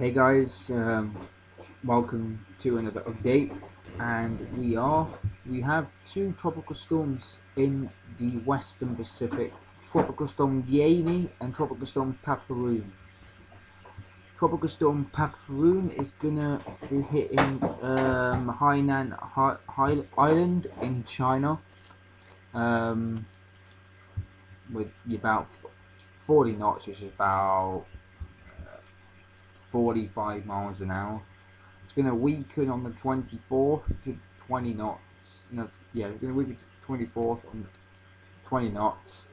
Hey guys, welcome to another update, and we have two tropical storms in the Western Pacific: Tropical Storm Gaemi and Tropical Storm Prapiroon. Tropical Storm Prapiroon is gonna be hitting Hainan Island in China with about 40 knots, which is about 45 miles an hour. It's going to weaken on the 24th to 20 knots. No, yeah, it's going to weaken to 24th on 20 knots.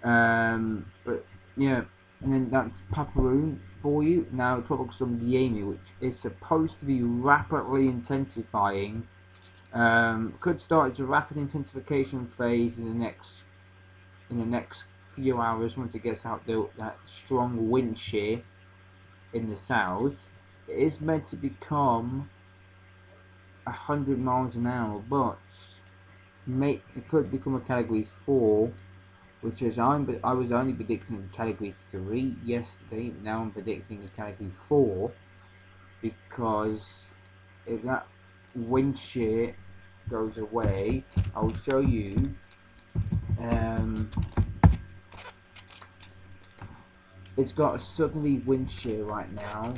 But yeah, and then that's Prapiroon for you. Now, Tropical Storm Gaemi, which is supposed to be rapidly intensifying, could start its rapid intensification phase in the next few hours once it gets out that strong wind shear in the south. It is meant to become 100 miles an hour, but it could become a category 4, which is I was only predicting category 3 yesterday. Now I'm predicting a category 4 because if that wind shear goes away, I'll show you. It's got a southerly wind shear right now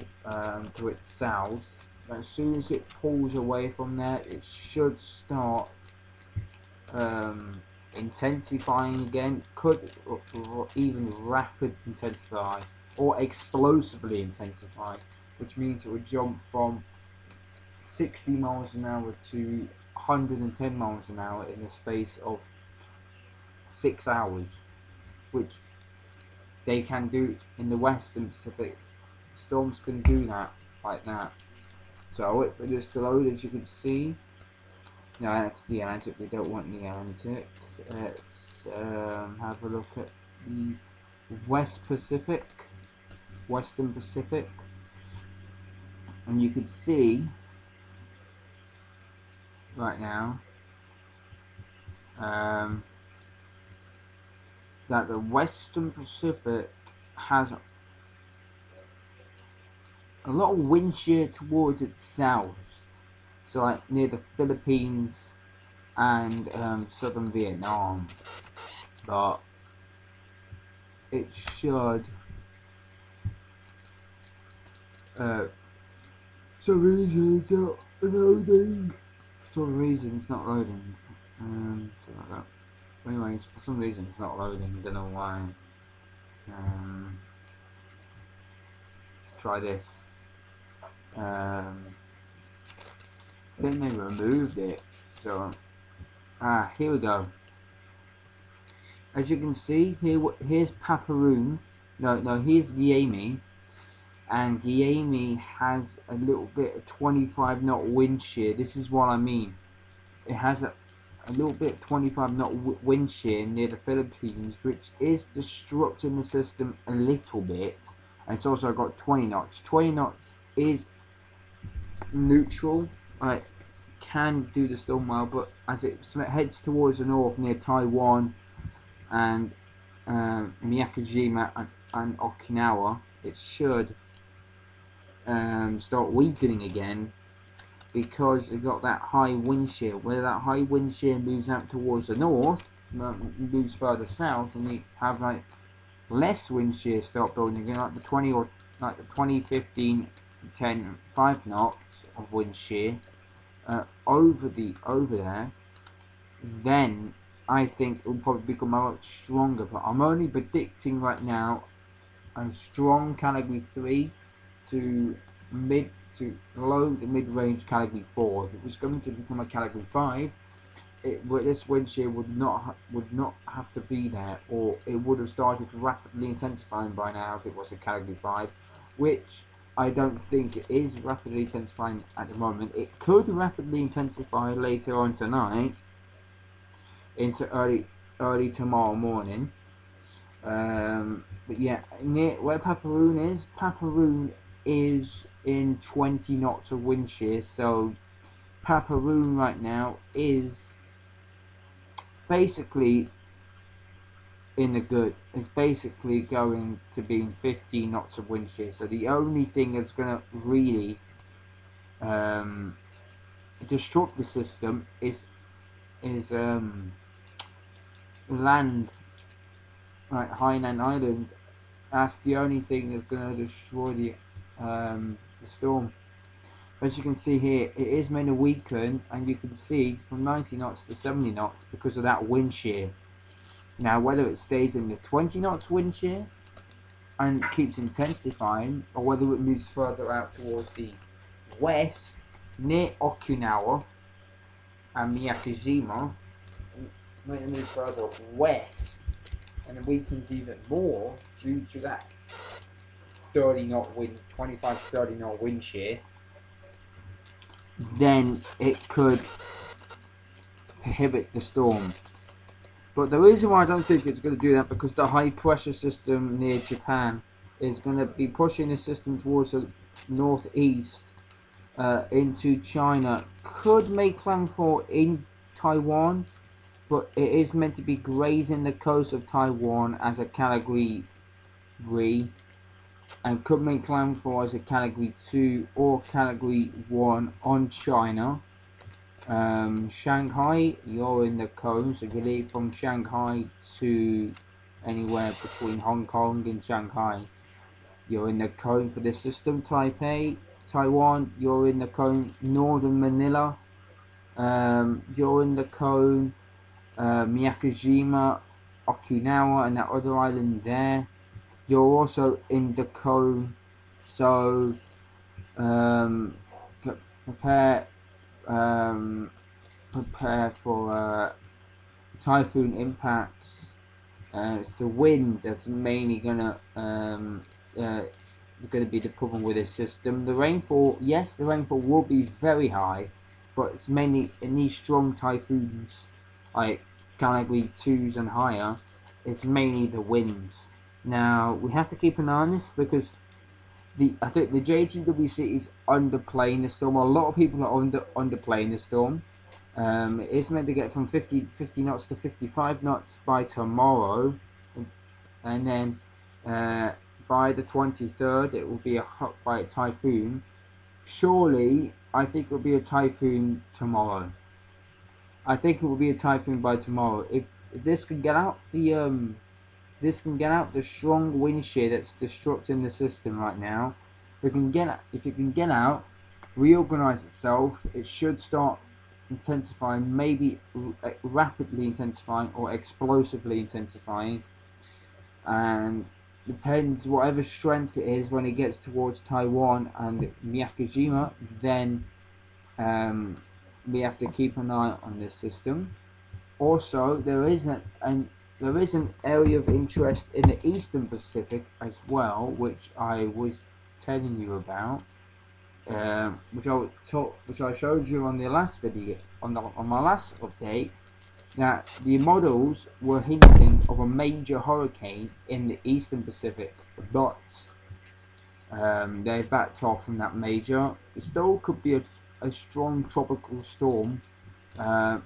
to its south. As soon as it pulls away from there, it should start intensifying again. Could even rapid intensify or explosively intensify, which means it would jump from 60 miles an hour to 110 miles an hour in the space of 6 hours, which they can do in the Western Pacific. Storms can do that like that. So I'll wait for this to load. As you can see, no, that's the Atlantic. We don't want the Atlantic. Let's have a look at the Western Pacific, and you can see right now that the Western Pacific has a lot of wind shear towards its south, so like near the Philippines and southern Vietnam, but it should some reason it's not loading. Something like that. Anyways, for some reason it's not loading, don't know why. Let's try this. I think they removed it, so here we go. As you can see, here's Prapiroon. No, here's Gaemi, and Gaemi has a little bit of 25 knot wind shear. This is what I mean. It has a little bit of 25 knot wind shear near the Philippines, which is disrupting the system a little bit, and it's also got 20 knots. 20 knots is neutral. I can do the storm well, but as it heads towards the north near Taiwan and Miyakojima and Okinawa, it should start weakening again, because it got that high wind shear. Where that high wind shear moves out towards the north, moves further south, and you have like less wind shear start building again, like the 20, 15, 10, 5 knots of wind shear over there. Then I think it will probably become a lot stronger. But I'm only predicting right now a strong category 3 to low to mid-range category 4. If it was going to become a category 5, this wind shear would not have to be there, or it would have started rapidly intensifying by now if it was a category 5, which I don't think it is rapidly intensifying at the moment. It could rapidly intensify later on tonight into early tomorrow morning. But yeah, near where Prapiroon is in 20 knots of wind shear. So Prapiroon right now is basically in the good. It's basically going to be 15 knots of wind shear. So the only thing that's going to really disrupt the system is land, like Hainan Island. That's the only thing that's going to destroy the storm. As you can see here, it is meant to weaken, and you can see from 90 knots to 70 knots because of that wind shear. Now, whether it stays in the 20 knots wind shear and keeps intensifying, or whether it moves further out towards the west near Okinawa and Miyakojima, when it moves further west and it weakens even more due to that 30 knot wind, 25-30 knot wind shear, then it could prohibit the storm. But the reason why I don't think it's going to do that, because the high pressure system near Japan is going to be pushing the system towards the northeast into China. Could make landfall in Taiwan, but it is meant to be grazing the coast of Taiwan as a category 3, and could make landfall as a category 2 or category 1 on China. Shanghai, you're in the cone, so if you leave from Shanghai to anywhere between Hong Kong and Shanghai, you're in the cone for this system. Taipei, Taiwan, you're in the cone. Northern Manila, you're in the cone. Miyakojima, Okinawa, and that other island there, you're also in the cone. So prepare for typhoon impacts. It's the wind that's mainly gonna be the problem with this system. The rainfall, yes, the rainfall will be very high, but it's mainly in these strong typhoons, like category 2s and higher. It's mainly the winds. Now we have to keep an eye on this, because I think the JTWC is underplaying the storm. A lot of people are underplaying the storm. It's meant to get from 50 knots to 55 knots by tomorrow, and then by the 23rd it will be by a typhoon. Surely, I think it will be a typhoon tomorrow. I think it will be a typhoon by tomorrow. If this can get out the strong wind shear that's disrupting the system right now, if it can get out, reorganize itself, it should start intensifying, maybe rapidly intensifying or explosively intensifying, and depends whatever strength it is when it gets towards Taiwan and Miyakojima, then we have to keep an eye on this system. Also, there is an area of interest in the Eastern Pacific as well, which I was telling you about, which I showed you on the last video, on my last update, that the models were hinting of a major hurricane in the Eastern Pacific, but they backed off from that major. It still could be a strong tropical storm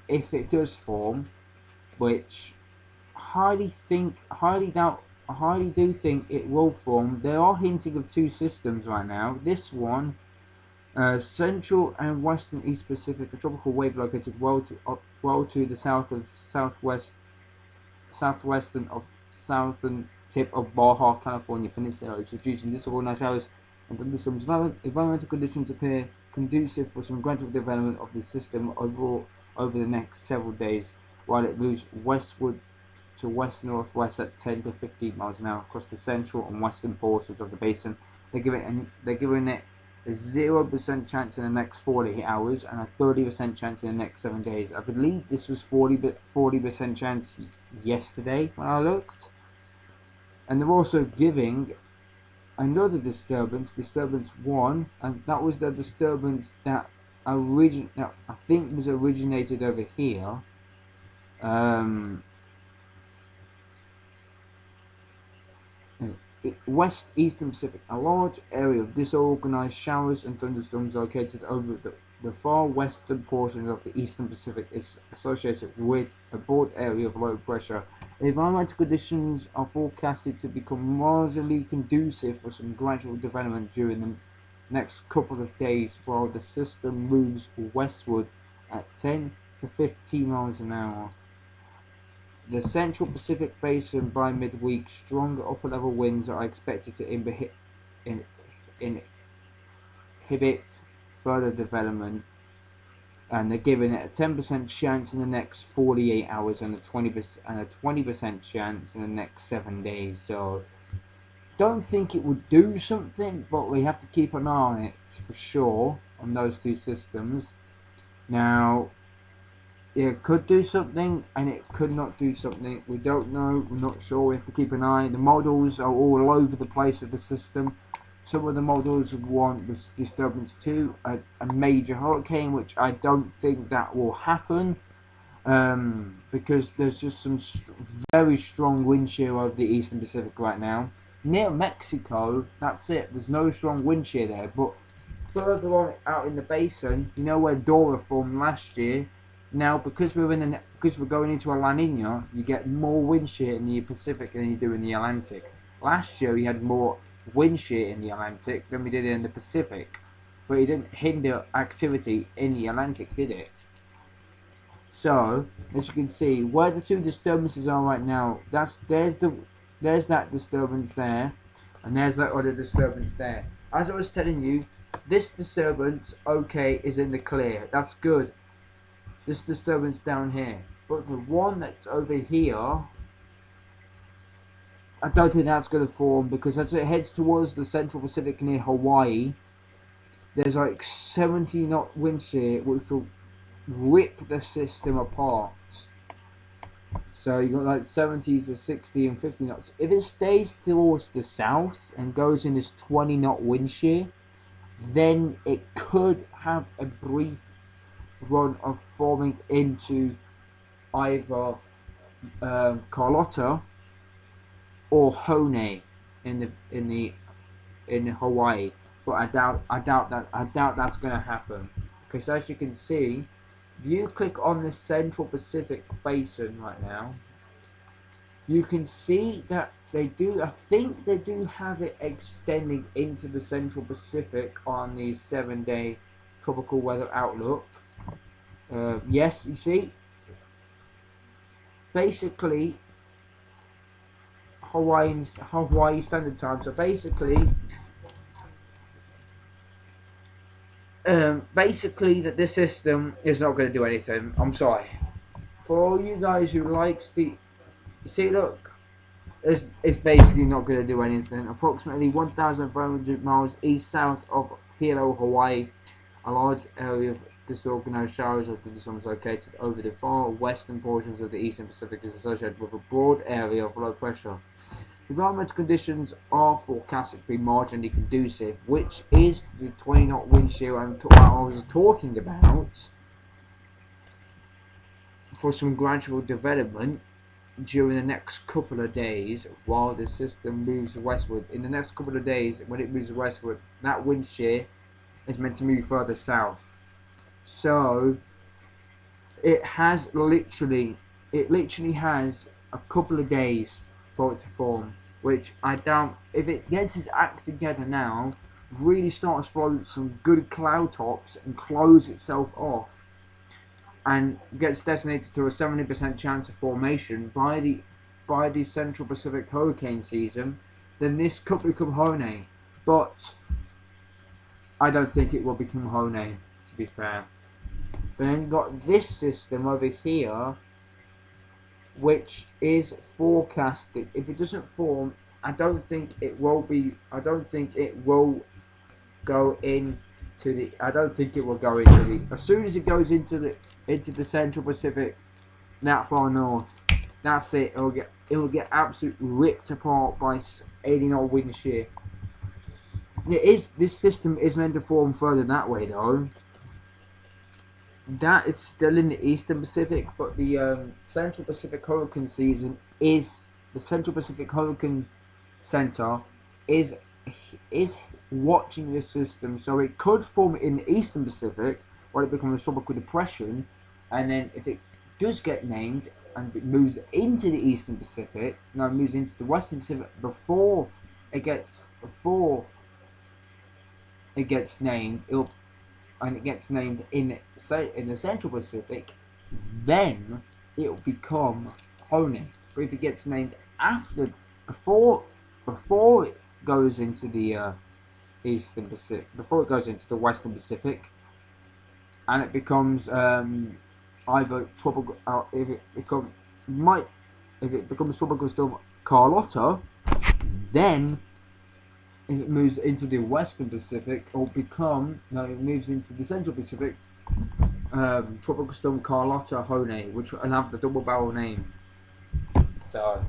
if it does form, which highly do think it will form. They are hinting of two systems right now. This one, Central and Western East Pacific, a tropical wave located well to the southern tip of Baja California Peninsula. It's producing disorganized showers and thunderstorms. Environmental conditions appear conducive for some gradual development of the system over the next several days, while it moves westward to west-northwest at 10 to 15 miles an hour across the central and western portions of the basin. They're giving it a 0% chance in the next 40 hours and a 30% chance in the next 7 days. I believe this was 40% chance yesterday when I looked. And they're also giving another disturbance 1, and that was the disturbance that I think was originated over here. West Eastern Pacific, a large area of disorganized showers and thunderstorms located over the far western portion of the Eastern Pacific is associated with a broad area of low pressure The environmental conditions are forecasted to become marginally conducive for some gradual development during the next couple of days while the system moves westward at 10 to 15 miles an hour. The Central Pacific Basin by midweek, stronger upper-level winds are expected to inhibit further development, and they're giving it a 10% chance in the next 48 hours and a 20% chance in the next 7 days. So don't think it would do something, but we have to keep an eye on it for sure on those two systems. Now, it could do something and it could not do something. We don't know. We're not sure. We have to keep an eye. The models are all over the place with the system. Some of the models want this disturbance to a major hurricane, which I don't think that will happen, because there's just some very strong wind shear over the Eastern Pacific right now. Near Mexico, that's it. There's no strong wind shear there. But further on out in the basin, you know where Dora formed last year. Now, because we're going into a La Nina, you get more wind shear in the Pacific than you do in the Atlantic. Last year, we had more wind shear in the Atlantic than we did in the Pacific, but it didn't hinder activity in the Atlantic, did it? So, as you can see, where the two disturbances are right now, there's that disturbance there, and there's that other disturbance there. As I was telling you, this disturbance, okay, is in the clear. That's good. This disturbance down here, but the one that's over here, I don't think that's going to form, because as it heads towards the Central Pacific near Hawaii, there's like 70 knot wind shear, which will rip the system apart. So you got like 70s to 60 and 50 knots. If it stays towards the south and goes in this 20 knot wind shear, then it could have a brief run of forming into either Carlotta or Hone in Hawaii, but I doubt that's going to happen, because as you can see, if you click on the Central Pacific Basin right now, you can see that I think they do have it extending into the Central Pacific on the 7-day tropical weather outlook. Yes, you see, basically Hawaii Standard Time. So basically that this system is not going to do anything. I'm sorry. For all you guys who likes see, look, it's basically not going to do anything. Approximately 1,500 miles east-south of Hilo, Hawaii, a large area of disorganized showers of the sun is located over the far western portions of the Eastern Pacific is associated with a broad area of low pressure. Environmental conditions are forecasted to be marginally conducive, which is the 20 knot wind shear I was talking about, for some gradual development during the next couple of days while the system moves westward. In the next couple of days, when it moves westward, that wind shear is meant to move further south. So it literally has a couple of days for it to form, which I doubt. If it gets its act together now, really starts to blow some good cloud tops and close itself off, and gets designated to a 70% chance of formation by the Central Pacific hurricane season, then this could become Hone. But I don't think it will become Hone, to be fair. But then you've got this system over here, which is forecasted. If it doesn't form, I don't think it will go into the. I don't think it will go into the. As soon as it goes into the Central Pacific, that far north, that's it. It will get absolutely ripped apart by 80 knot wind shear. This system is meant to form further that way though. That is still in the Eastern Pacific, but the Central Pacific hurricane season is the Central Pacific Hurricane Center is watching this system, so it could form in the Eastern Pacific, where it becomes a tropical depression, and then if it does get named and it moves into the Eastern Pacific. No, it moves into the Western Pacific before it gets named. It gets named in the Central Pacific, then it will become Hone. But if it gets named before it goes into the Eastern Pacific, before it goes into the Western Pacific, and it becomes either tropical, if it becomes Tropical Storm Carlotta, then if it moves into the Western Pacific, it moves into the Central Pacific, Tropical Storm Carlotta Hone, which will have the double barrel name. So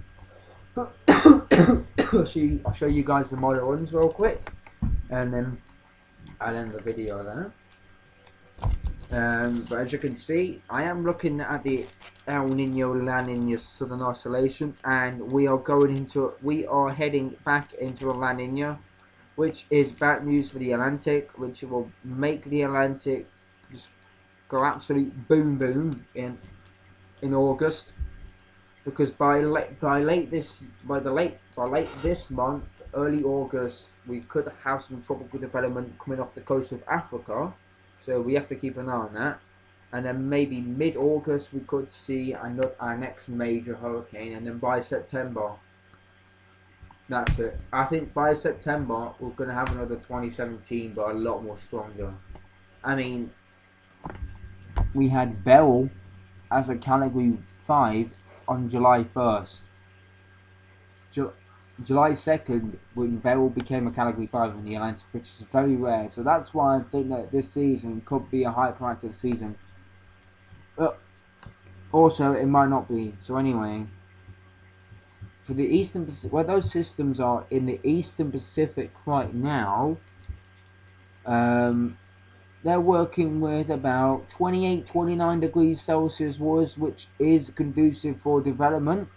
I'll show you guys the model runs real quick, and then I'll end the video there. But as you can see, I am looking at the El Nino La Nina Southern Oscillation, and we are heading back into a La Nina, which is bad news for the Atlantic, which will make the Atlantic just go absolute boom boom in August, because by late this month, early August, we could have some tropical development coming off the coast of Africa. So we have to keep an eye on that. And then maybe mid-August we could see our next major hurricane. And then by September, that's it. I think by September we're going to have another 2017, but a lot more stronger. I mean, we had Beryl as a Category 5 on July 1st. July 2nd, when Beryl became a Category 5 in the Atlantic, which is very rare. So that's why I think that this season could be a hyperactive season. But also, it might not be. So anyway, for the Eastern Pacific, where those systems are in the Eastern Pacific right now, they're working with about 28-29 degrees Celsius waters, which is conducive for development.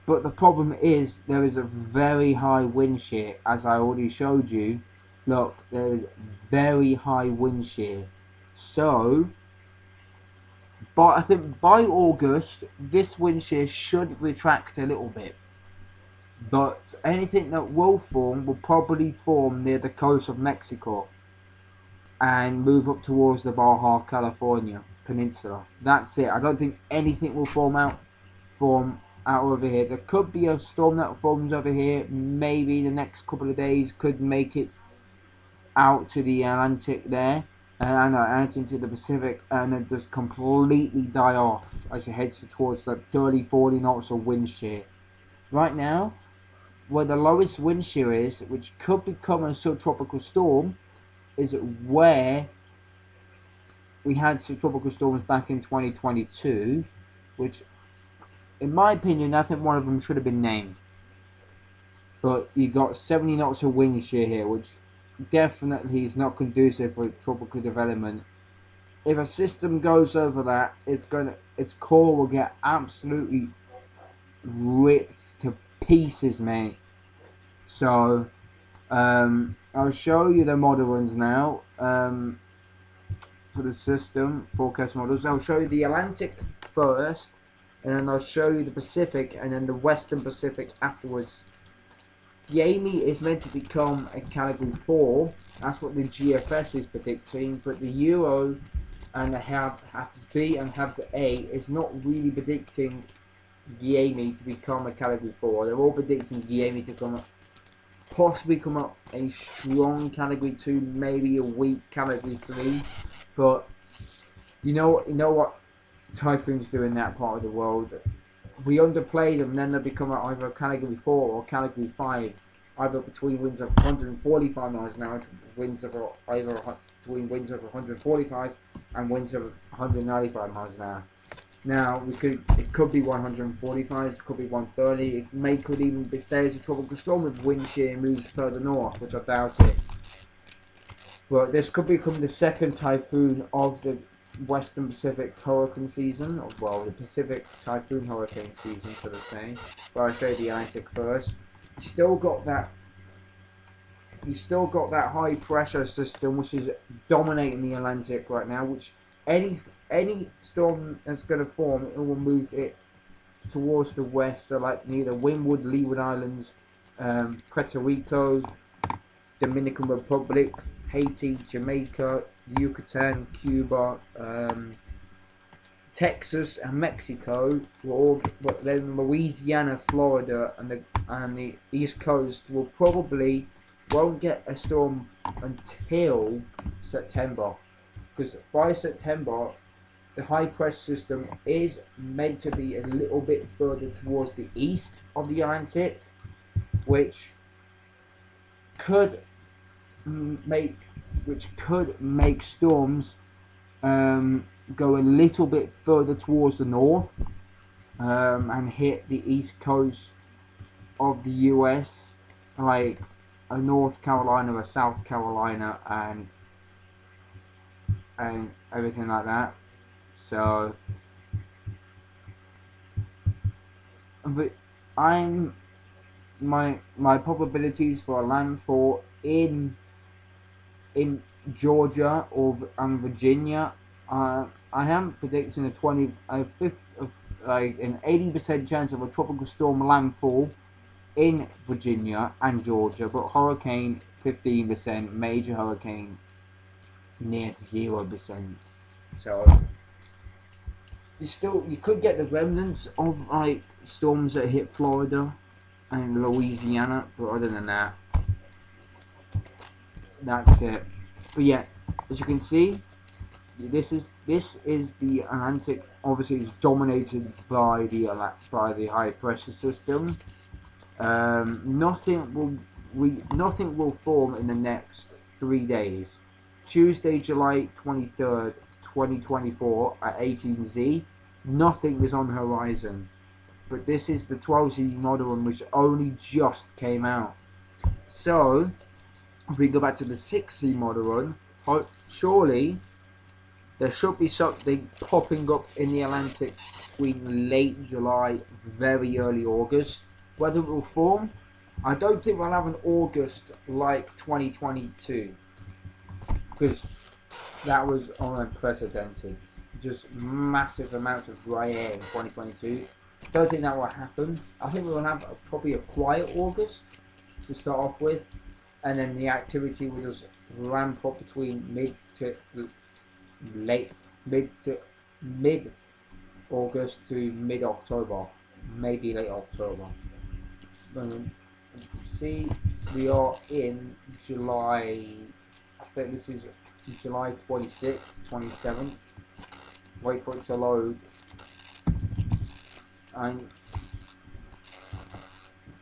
But the problem is there is a very high wind shear, as I already showed you. Look, there is very high wind shear. So, but I think by August, this wind shear should retract a little bit. But anything that will form will probably form near the coast of Mexico and move up towards the Baja California Peninsula. That's it. I don't think anything will form out over here. There could be a storm that forms over here. Maybe the next couple of days could make it out to the Atlantic there, and out into the Pacific, and then just completely die off as it heads towards the 30-40 knots of wind shear. Right now, where the lowest wind shear is, which could become a subtropical storm, is where we had subtropical storms back in 2022, which, in my opinion, I think one of them should have been named. But you got 70 knots of wind shear here, which definitely is not conducive for tropical development. If a system goes over that, its core will get absolutely ripped to pieces, mate. So, I'll show you the model runs now. For the system forecast models, I'll show you the Atlantic first, and then I'll show you the Pacific, and then the Western Pacific afterwards. Gaemi is meant to become a Category 4. That's what the GFS is predicting, but the Euro and the HABS B and HABS A is not really predicting Gaemi to become a Category 4. They're all predicting Gaemi to possibly come up a strong Category 2, maybe a weak Category 3. But you know what typhoons do in that part of the world. We underplay them, then they become either a Category 4 or Category 5, either between winds of 145 miles an hour to winds of between winds of 145 and winds of 195 miles an hour. Now it could be 145, it could be 130, could even stay as a tropical storm with wind shear moves further north, which I doubt it. But this could become the second typhoon of the Western Pacific hurricane season, or well, the Pacific typhoon hurricane season, should I say. But I'll show you the Atlantic first. You still got that high pressure system which is dominating the Atlantic right now, which any storm that's going to form, it will move it towards the west, so like near the Windward, Leeward Islands, Puerto Rico, Dominican Republic, Haiti, Jamaica, Yucatan, Cuba, Texas, and Mexico will all, but then Louisiana, Florida, and the East Coast will probably won't get a storm until September, because by September the high pressure system is meant to be a little bit further towards the east of the Atlantic, which could make storms go a little bit further towards the north, and hit the east coast of the US, like a North Carolina, a South Carolina, and everything like that. So my probabilities for a landfall in Georgia and Virginia, I am predicting an 80% chance of a tropical storm landfall in Virginia and Georgia, but hurricane 15%, major hurricane near 0%. So you could get the remnants of like storms that hit Florida and Louisiana, but other than that, that's it. But yeah, as you can see, this is the Atlantic. Obviously, it's dominated by the high pressure system. Nothing will form in the next 3 days. Tuesday, July 23rd, 2024 at 18Z. Nothing is on the horizon. But this is the 12Z model, which only just came out. So if we go back to the 6Z model run, surely there should be something popping up in the Atlantic between late July, very early August. Whether it will form, I don't think we'll have an August like 2022, because that was unprecedented. Just massive amounts of dry air in 2022. Don't think that will happen. I think we'll have probably a quiet August to start off with, and then the activity will just ramp up between mid August to mid October, maybe late October. See, we are in July. I think this is July 26th, 27th. Wait for it to load. And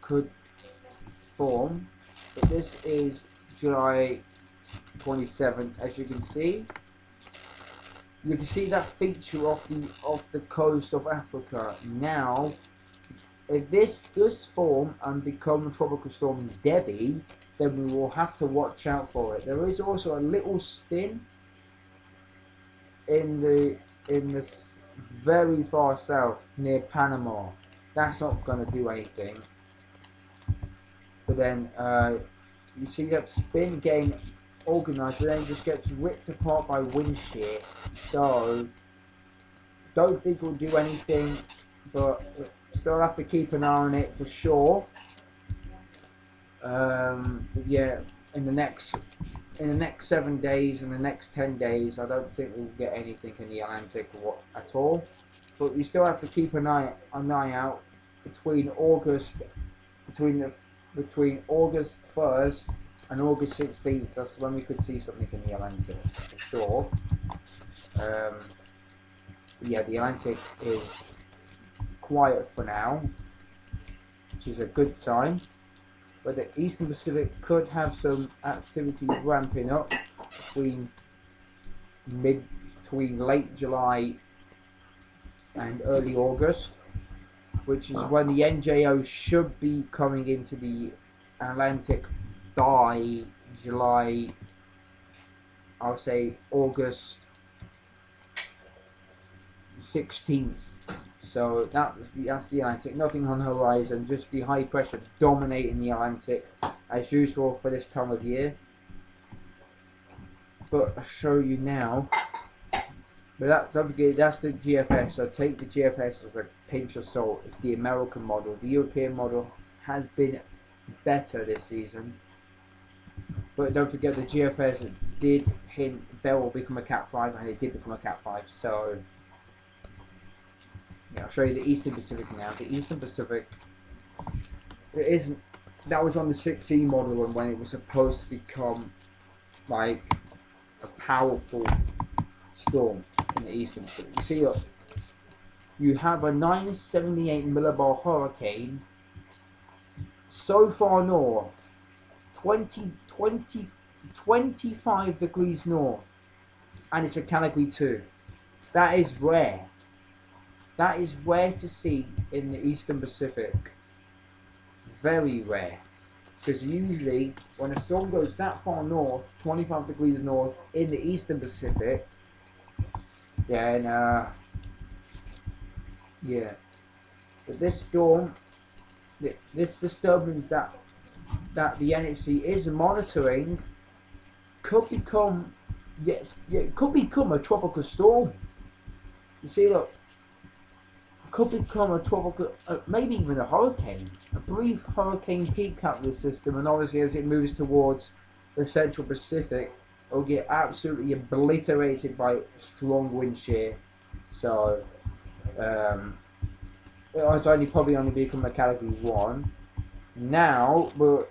could form, but this is July 27th. As you can see that feature off the coast of Africa. Now, if this does form and become Tropical Storm Debbie, then we will have to watch out for it. There is also a little spin in this very far south near Panama. That's not going to do anything. But then you see that spin getting organized, but then it just gets ripped apart by wind shear. So don't think it will do anything, but still have to keep an eye on it for sure. Yeah, in the next 7 days and the next 10 days, I don't think we'll get anything in the Atlantic at all. But we still have to keep an eye out between August 1st and August 16th. That's when we could see something in the Atlantic for sure. Yeah, the Atlantic is quiet for now, which is a good sign. But the Eastern Pacific could have some activity ramping up between late July and early August, which is when the NJO should be coming into the Atlantic by July, I'll say August 16th. So that's the Atlantic. Nothing on the horizon, just the high pressure dominating the Atlantic as usual for this time of year. But I'll show you now But don't forget, that's the GFS. So take the GFS as a pinch of salt. It's the American model. The European model has been better this season. But don't forget, the GFS did hint Bell will become a Cat 5, and it did become a Cat 5. So, yeah, I'll show you the Eastern Pacific now. The Eastern Pacific, that was on the 6E model, and when it was supposed to become like a powerful storm in the Eastern Pacific. You see, look, you have a 978 millibar hurricane so far north, 25 degrees north, and it's a category 2. That is rare. That is rare to see in the Eastern Pacific. Very rare. Because usually, when a storm goes that far north, 25 degrees north, in the Eastern Pacific, then, yeah. But this storm, this disturbance that the NHC is monitoring could become, it could become a tropical storm. You see, look, could become a tropical, maybe even a hurricane, a brief hurricane peak out of the system, and obviously as it moves towards the Central Pacific, it'll get absolutely obliterated by strong wind shear. So, it's probably only become a category 1. Now we're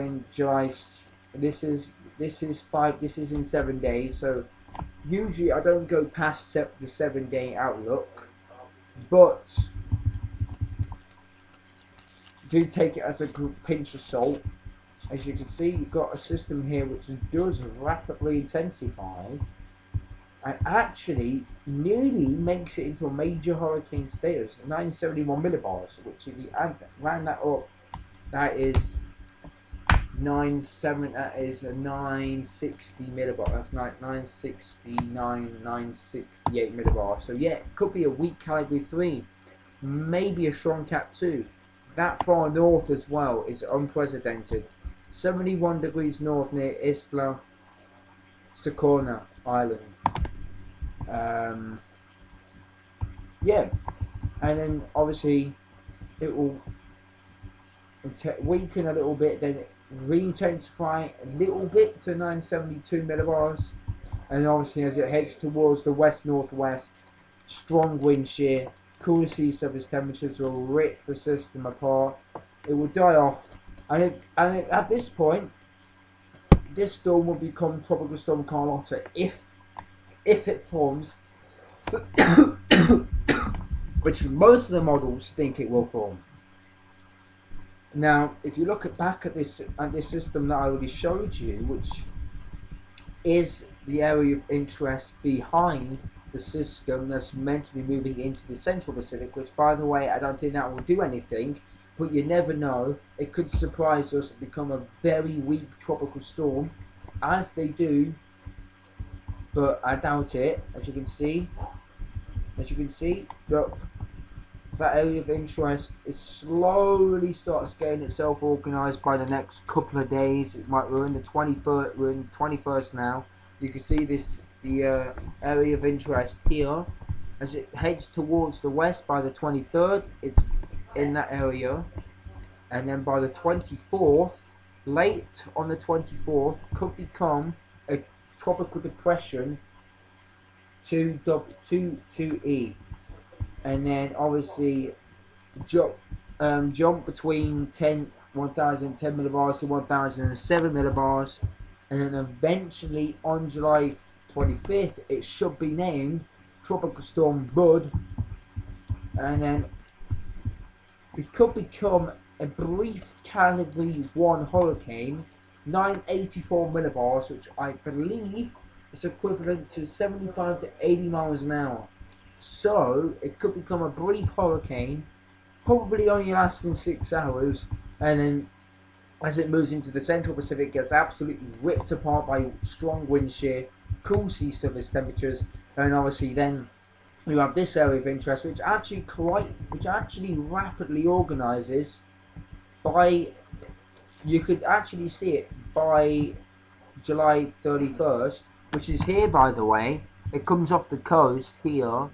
in July. This is in 7 days. So usually I don't go past the 7-day outlook, but do take it as a pinch of salt. As you can see, you've got a system here which does rapidly intensify and actually nearly makes it into a major hurricane status. 971 millibars, which if you round that up, that is 960 millibars. That's 968 millibars. So yeah, it could be a weak category 3, maybe a strong Cat 2. That far north as well is unprecedented. 71 degrees north near Isla Socorro Island. Yeah, and then obviously it will weaken a little bit, then re-intensify a little bit to 972 millibars, and obviously as it heads towards the west-northwest, strong wind shear, cooler sea surface temperatures will rip the system apart. It will die off, and at this point, this storm will become Tropical Storm Carlotta if it forms, which most of the models think it will form. Now, if you look back at this system that I already showed you, which is the area of interest behind the system that's meant to be moving into the Central Pacific, which, by the way, I don't think that will do anything, but you never know. It could surprise us and become a very weak tropical storm, as they do, but I doubt it. As you can see, look, that area of interest is slowly starts getting itself organised by the next couple of days. We're in the 23rd, we're in the 21st now. You can see the area of interest here as it heads towards the west. By the 23rd, it's in that area, and then by the 24th, late on the 24th, could become a tropical depression 2E. And then obviously jump between 1010 millibars to 1007 millibars, and then eventually on July 25th it should be named Tropical Storm Bud, and then it could become a brief category 1 hurricane, 984 millibars, which I believe is equivalent to 75 to 80 miles an hour. So it could become a brief hurricane, probably only lasting 6 hours, and then as it moves into the Central Pacific, gets absolutely ripped apart by strong wind shear, cool sea surface temperatures, and obviously then you have this area of interest, which actually rapidly organises by, you could see it by July 31st, which is here, by the way. it comes off the coast here,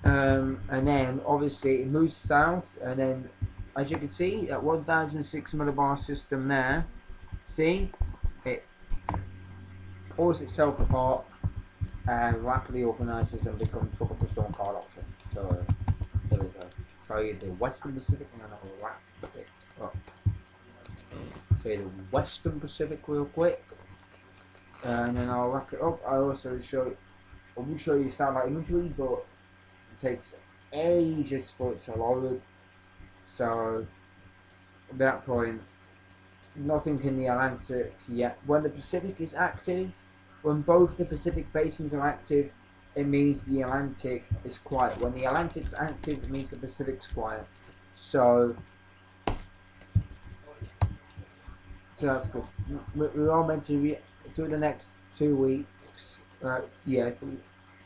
and then obviously it moves south, and then as you can see, that 1006 millibar system there, see, it pulls itself apart and rapidly organizes and becomes tropical storm Carlotta. So here we go. Show you the Western Pacific, and then I'll wrap it up. Show you the Western Pacific real quick, and then I'll wrap it up. I will show you satellite imagery, but it takes ages for it to load. So at that point, nothing in the Atlantic yet. When the Pacific is active, when both the Pacific basins are active, it means the Atlantic is quiet. When the Atlantic's active, it means the Pacific's quiet. So that's good. We are meant to be through the next 2 weeks.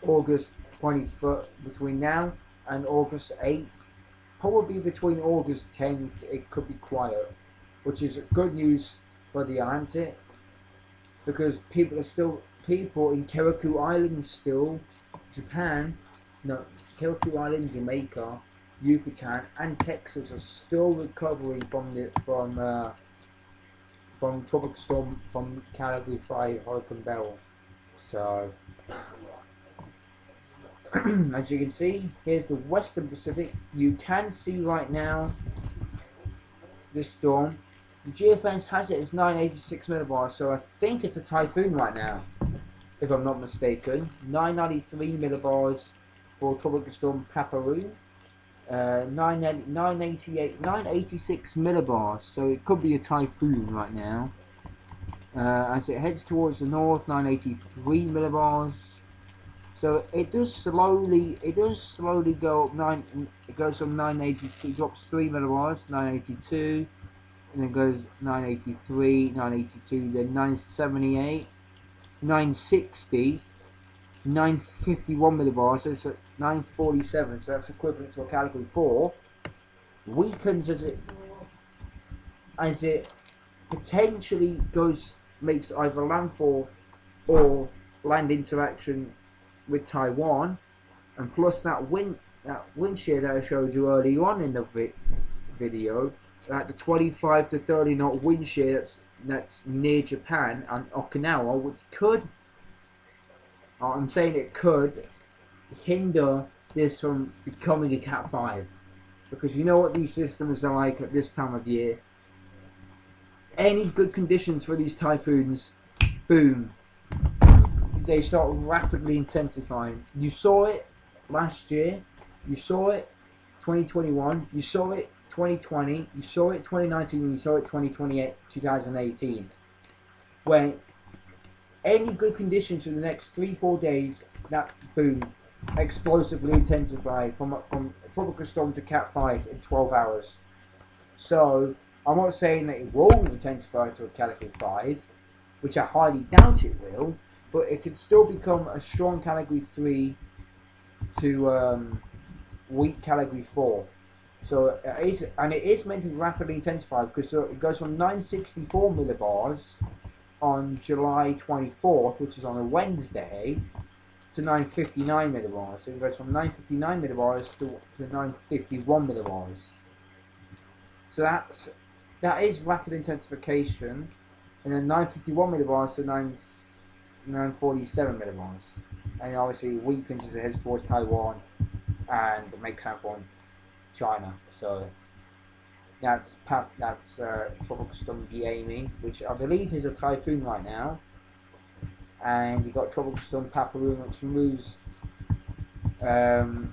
August 21st, between now and August 8th. Probably between August 10th, it could be quiet, which is good news for the Atlantic, because people in Keriku Island still, Keriku Island, Jamaica, Yucatan, and Texas are still recovering from tropical storm from Category 5 Hurricane Beryl. So as you can see, here's the Western Pacific. You can see right now this storm. The GFS has it as 986 millibars, so I think it's a typhoon right now, if I'm not mistaken. 993 millibars for tropical storm Prapiroon. 986 millibars, so it could be a typhoon right now. As it heads towards the north, 983 millibars. So it does slowly go up. It goes from 982, drops 3 millibars, 982, and then goes 983, 982, then 978, 960, 951 millibars. So it's at 947. So that's equivalent to a Category 4. Weakens as it potentially makes either landfall or land interaction with Taiwan, and plus that wind shear that I showed you earlier on in the video, at the 25 to 30 knot wind shear that's near Japan and Okinawa, which could, I'm saying it could, hinder this from becoming a Cat 5, because you know what these systems are like at this time of year. Any good conditions for these typhoons, boom, they start rapidly intensifying. You saw it last year, you saw it 2021, you saw it 2020, you saw it 2019, and you saw it 2018. When any good conditions for the next 3-4 days, that boom, explosively intensified from tropical storm to Cat 5 in 12 hours. So I'm not saying that it will intensify to a Category 5, which I highly doubt it will, but it could still become a strong Category 3 to weak Category 4. So it is meant to rapidly intensify, because it goes from 964 millibars on July 24th, which is on a Wednesday, to 959 millibars. So it goes from 959 millibars to 951 millibars. So that is rapid intensification, and then 951 millibars to 947 millibars, and obviously weakens as it heads towards Taiwan and makes landfall in China. So that's tropical storm Gaemi, which I believe is a typhoon right now, and you got tropical storm Prapiroon, which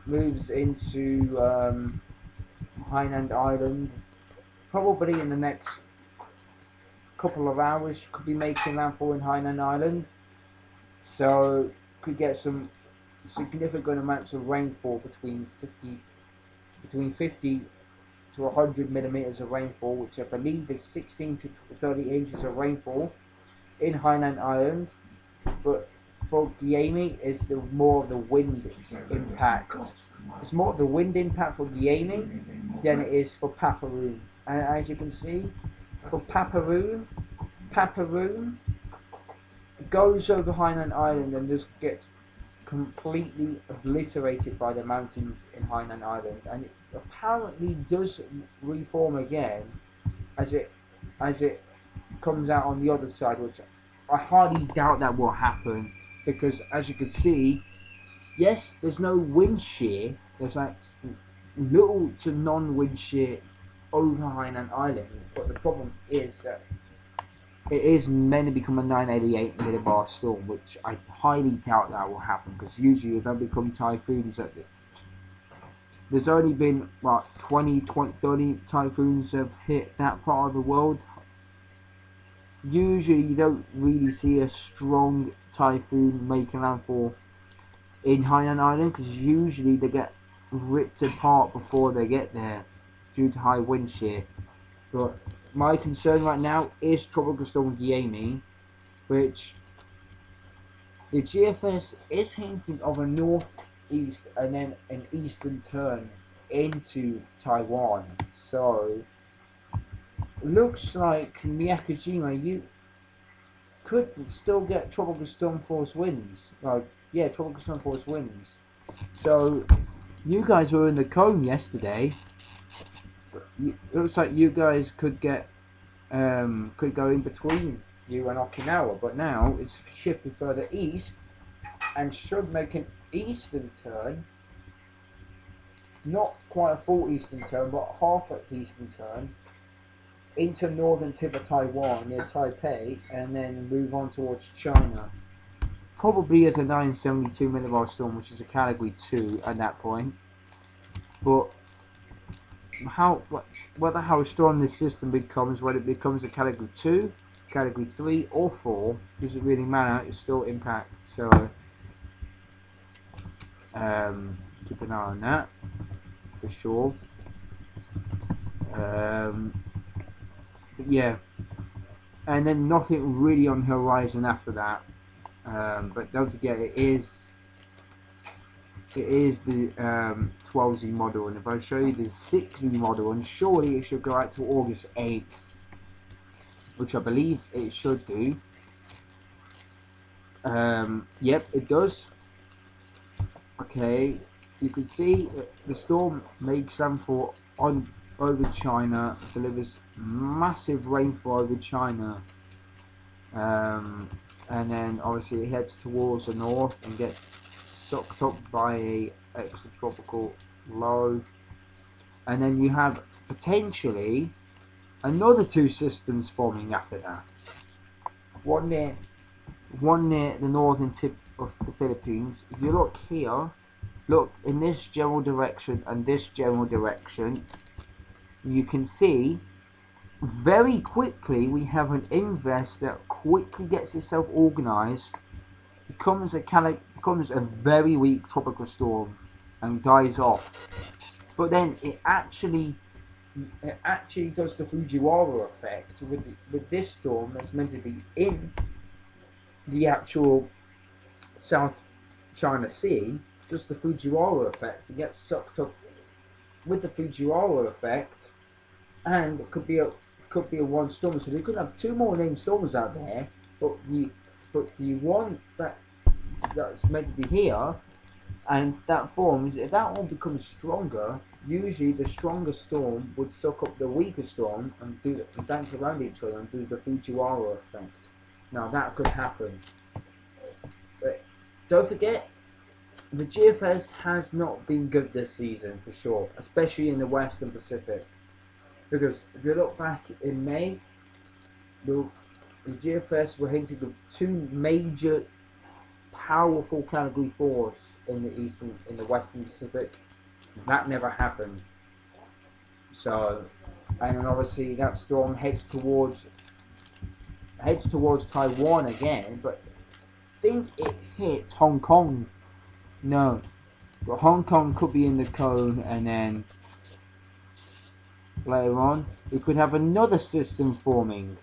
moves into Hainan Island. Probably in the next couple of hours, could be making landfall in Hainan Island. So could get some significant amounts of rainfall, between 50 to 100 millimeters of rainfall, which I believe is 16 to 30 inches of rainfall in Hainan Island. But for Gaemi, is more of the wind impact. It's more of the wind impact for Gaemi than it is for Prapiroon. And as you can see, for Prapiroon, goes over Hainan Island and just gets completely obliterated by the mountains in Hainan Island, and it apparently does reform again as it comes out on the other side, which I highly doubt that will happen, because as you can see, yes, there's no wind shear. There's like little to non-wind shear over Hainan Island, but the problem is that it is meant to become a 988 millibar storm, which I highly doubt that will happen, because usually if they become typhoons, there's only been what 20, 30 typhoons have hit that part of the world. Usually you don't really see a strong typhoon making landfall in Hainan Island, because usually they get ripped apart before they get there due to high wind shear. But my concern right now is Tropical Storm Gaemi, which the GFS is hinting of a northeast and then an eastern turn into Taiwan. So looks like Miyakojima, you could still get Tropical Storm Force winds. Tropical Storm Force winds. So you guys were in the cone yesterday. It looks like you guys could get could go in between you and Okinawa, but now it's shifted further east and should make an eastern turn. Not quite a full eastern turn, but half an eastern turn into northern tip of Taiwan near Taipei, and then move on towards China. Probably as a 972 millibar storm, which is a category 2 at that point. But whether how strong this system becomes, whether it becomes a category 2, category 3 or 4, doesn't really matter, it's still impact. So keep an eye on that for sure. But yeah, and then nothing really on the horizon after that. But don't forget, it is the 12Z model, and if I show you the 6Z model, and surely it should go out to August 8th, which I believe it should do. Yep, it does. Okay, you can see the storm makes landfall over China, delivers massive rainfall over China, and then obviously it heads towards the north and gets sucked up by a extratropical low, and then you have potentially another 2 systems forming after that. One near the northern tip of the Philippines. If you look here, look in this general direction and this general direction, you can see very quickly we have an invest that quickly gets itself organized, becomes a very weak tropical storm and dies off. But then it actually does the Fujiwara effect with this storm that's meant to be in the actual South China Sea. Does the Fujiwara effect and gets sucked up with the Fujiwara effect, and it could be a one storm. So we could have 2 more named storms out there, but the one that's meant to be here and that forms, if that one becomes stronger, usually the stronger storm would suck up the weaker storm and dance around each other and do the Fujiwara effect. Now that could happen. But don't forget, the GFS has not been good this season for sure, especially in the Western Pacific. Because if you look back in May, the GFS were hinted of 2 major powerful category 4s in the Western Pacific. That never happened. So, and then obviously that storm heads towards Taiwan again, but I think it hits Hong Kong. No, but Hong Kong could be in the cone, and then later on we could have another system forming.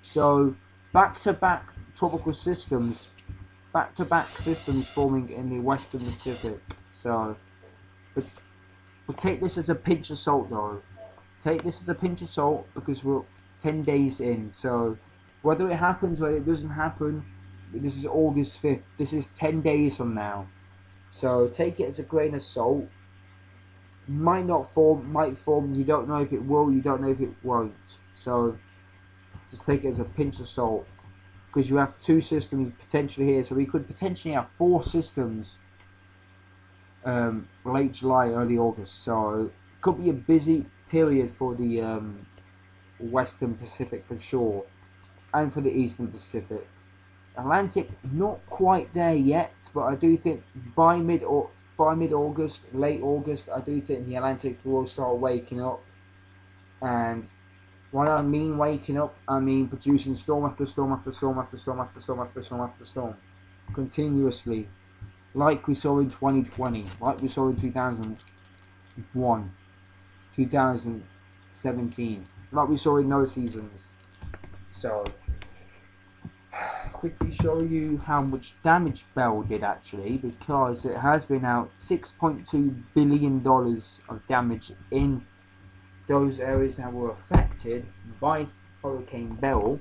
So back-to-back tropical systems, back-to-back systems forming in the Western Pacific. So, but take this as a pinch of salt, though. Take this as a pinch of salt, because we're 10 days in. So whether it happens, whether it doesn't happen, This is August 5th. This is 10 days from now. So take it as a grain of salt. Might not form, might form. You don't know if it will, you don't know if it won't. So just take it as a pinch of salt. Because you have 2 systems potentially here. So we could potentially have 4 systems late July, early August. So it could be a busy period for the Western Pacific for sure. And for the Eastern Pacific. Atlantic, not quite there yet, but I do think by mid-August, late August, I do think the Atlantic will start waking up. And when I mean waking up, I mean producing storm after storm after storm after storm after storm after storm after storm, continuously, like we saw in 2020, like we saw in 2001, 2017, like we saw in those seasons. So quickly show you how much damage Bell did actually, because it has been out $6.2 billion of damage in those areas that were affected by Hurricane Bell.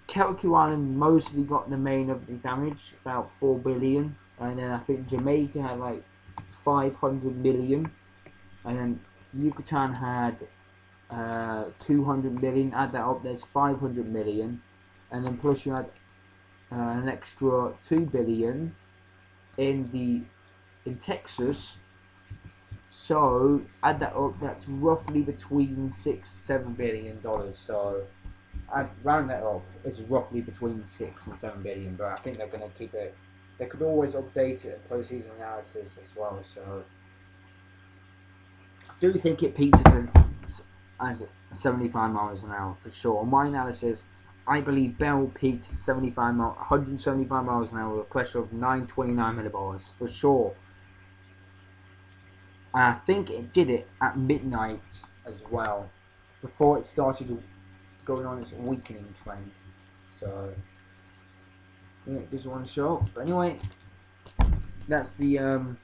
Kerguelen Island mostly got the main of the damage, about 4 billion, and then I think Jamaica had like 500 million, and then Yucatan had 200 million. Add that up, there's 500 million, and then plus you had an extra 2 billion in Texas. So add that up, that's roughly between $6-7 billion. So I'd round that up, it's roughly between 6 and 7 billion, but I think they're going to keep it. They could always update it, post-season analysis as well. So I do think it peaked as 75 miles an hour for sure. On my analysis, I believe Bell peaked 175 miles an hour with a pressure of 929 millibars for sure. And I think it did it at midnight as well, before it started going on its weakening trend. So yeah, just want to show up. But anyway, that's the end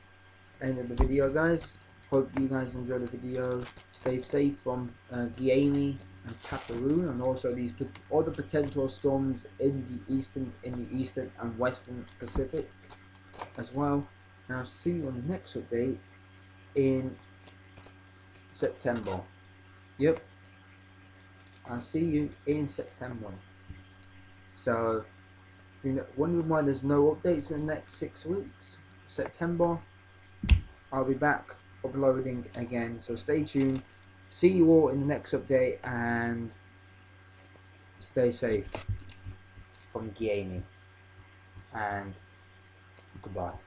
of the video, guys. Hope you guys enjoyed the video. Stay safe from Gaemi and Prapiroon, and also these other potential storms in the eastern and western Pacific as well. And I'll see you on the next update in September. Yep, I'll see you in September. So if you're wondering why there's no updates in the next 6 weeks, September, I'll be back uploading again. So stay tuned. See you all in the next update, and stay safe from Gaemi, and goodbye.